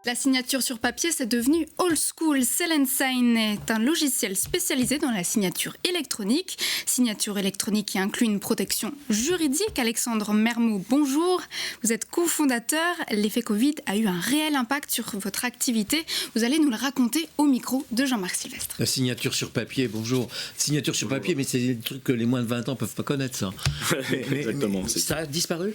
La signature sur papier, c'est devenu old school. Seal & Sign est un logiciel spécialisé dans la signature électronique. Signature électronique qui inclut une protection juridique. Alexandre Mermoux, bonjour. Vous êtes cofondateur. L'effet Covid a eu un réel impact sur votre activité. Vous allez nous le raconter au micro de Jean-Marc Sylvestre. La signature sur papier, bonjour. Signature sur papier, mais c'est des trucs que les moins de 20 ans ne peuvent pas connaître, ça. Exactement. Mais ça a disparu ?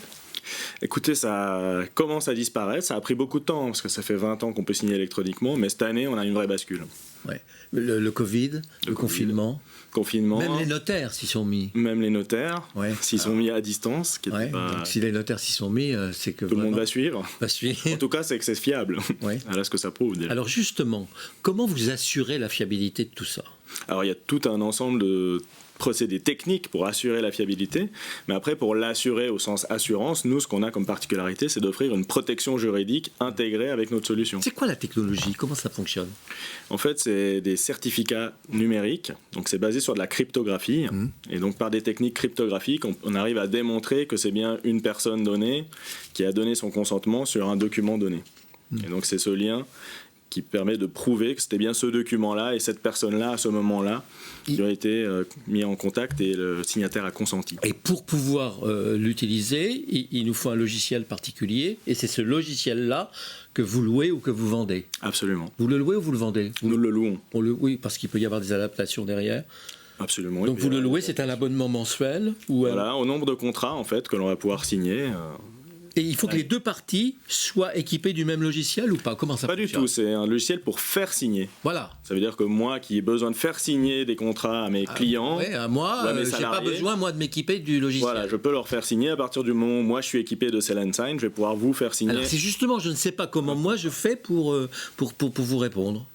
Écoutez, ça commence à disparaître. Ça a pris beaucoup de temps, parce que ça fait 20 ans qu'on peut signer électroniquement, mais cette année, on a une vraie bascule. Ouais. Le Covid, le confinement. Confinement. Même les notaires s'y sont mis. Même les notaires s'y sont mis à distance. Donc si les notaires s'y sont mis, c'est que tout le monde va suivre. En tout cas, c'est que c'est fiable. Voilà ce que ça prouve. Déjà. Alors justement, comment vous assurez la fiabilité de tout ça ? Alors il y a tout un ensemble de procédés techniques pour assurer la fiabilité, mais après pour l'assurer au sens assurance, nous ce qu'on a comme particularité, c'est d'offrir une protection juridique intégrée avec notre solution. C'est quoi la technologie ? Comment ça fonctionne ? En fait, c'est des certificats numériques, donc c'est basé sur de la cryptographie, et donc par des techniques cryptographiques, on arrive à démontrer que c'est bien une personne donnée qui a donné son consentement sur un document donné. Et donc c'est ce lien qui permet de prouver que c'était bien ce document-là et cette personne-là, à ce moment-là, qui ont été mis en contact et le signataire a consenti. Et pour pouvoir l'utiliser, il nous faut un logiciel particulier, et c'est ce logiciel-là que vous louez ou que vous vendez. Absolument. Vous le louez ou vous le vendez ? Nous le louons. Oui, parce qu'il peut y avoir des adaptations derrière. Absolument. Donc vous le louez, c'est un abonnement mensuel ou Voilà, au nombre de contrats en fait que l'on va pouvoir signer. Et il faut que les deux parties soient équipées du même logiciel ou pas ? Comment ça fonctionne ? Pas du tout, c'est un logiciel pour faire signer. Voilà. Ça veut dire que moi qui ai besoin de faire signer des contrats à mes clients, à moi, je n'ai pas besoin moi de m'équiper du logiciel. Voilà, je peux leur faire signer à partir du moment où moi je suis équipé de Seal & Sign, je vais pouvoir vous faire signer. Alors c'est justement, je ne sais pas comment moi je fais pour vous répondre.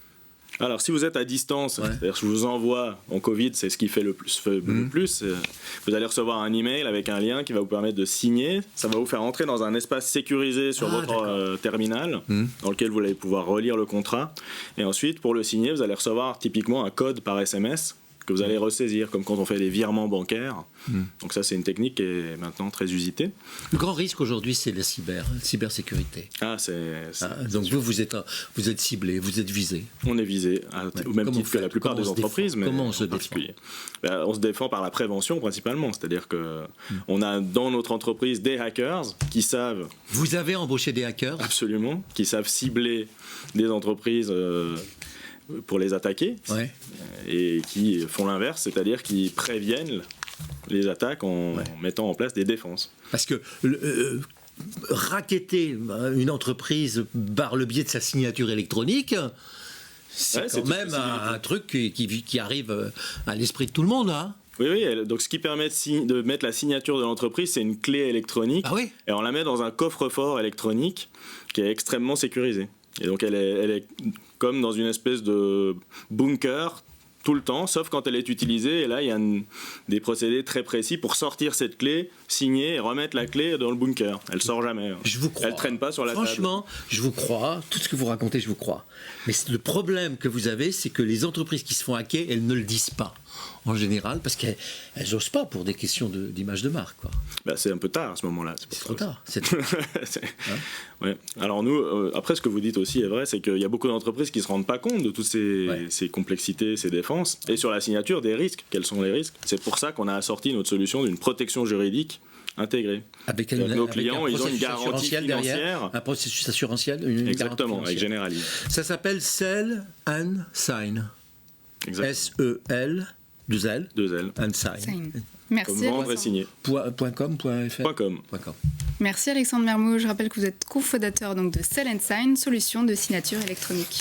Alors, si vous êtes à distance, c'est-à-dire que je vous envoie en Covid, c'est ce qui fait le plus. Vous allez recevoir un email avec un lien qui va vous permettre de signer. Ça va vous faire entrer dans un espace sécurisé sur votre terminal, dans lequel vous allez pouvoir relire le contrat. Et ensuite, pour le signer, vous allez recevoir typiquement un code par SMS que vous allez ressaisir, comme quand on fait des virements bancaires. Donc ça, c'est une technique qui est maintenant très usitée. Le grand risque aujourd'hui, c'est la cybersécurité. Donc vous êtes ciblé, vous êtes visé. On est visé, au même titre que la plupart des entreprises, mais comment on se en particulier. On se défend par la prévention principalement, c'est-à-dire qu'on a dans notre entreprise des hackers qui savent... Vous avez embauché des hackers ? Absolument, qui savent cibler des entreprises... pour les attaquer, et qui font l'inverse, c'est-à-dire qui préviennent les attaques en mettant en place des défenses. Parce que racketter une entreprise par le biais de sa signature électronique, c'est quand même un truc qui arrive à l'esprit de tout le monde, hein. Oui, donc ce qui permet de mettre la signature de l'entreprise, c'est une clé électronique, et on la met dans un coffre-fort électronique qui est extrêmement sécurisé. Et donc elle est comme dans une espèce de bunker tout le temps, sauf quand elle est utilisée. Et là, il y a des procédés très précis pour sortir cette clé, signer et remettre la clé dans le bunker. Elle sort jamais. Je vous crois. Elle traîne pas sur la table. Franchement, je vous crois. Tout ce que vous racontez, je vous crois. Mais le problème que vous avez, c'est que les entreprises qui se font hacker, elles ne le disent pas. En général, parce qu'elles n'osent pas pour des questions d'image de marque, quoi. C'est un peu tard à ce moment-là. C'est trop tard. Alors nous, après ce que vous dites aussi est vrai, c'est qu'il y a beaucoup d'entreprises qui ne se rendent pas compte de toutes ces complexités, ces défenses, et sur la signature des risques. Quels sont les risques ? C'est pour ça qu'on a assorti notre solution d'une protection juridique intégrée. Avec nos clients, ils ont une garantie financière. Un processus assurantiel, Exactement, avec Generali. Ça s'appelle Seal & Sign. S-E-L, deux L, and Sign. Merci. Comme vendre et signer. .com. Merci Alexandre Mermoux. Je rappelle que vous êtes cofondateur donc de Seal & Sign, solution de signature électronique.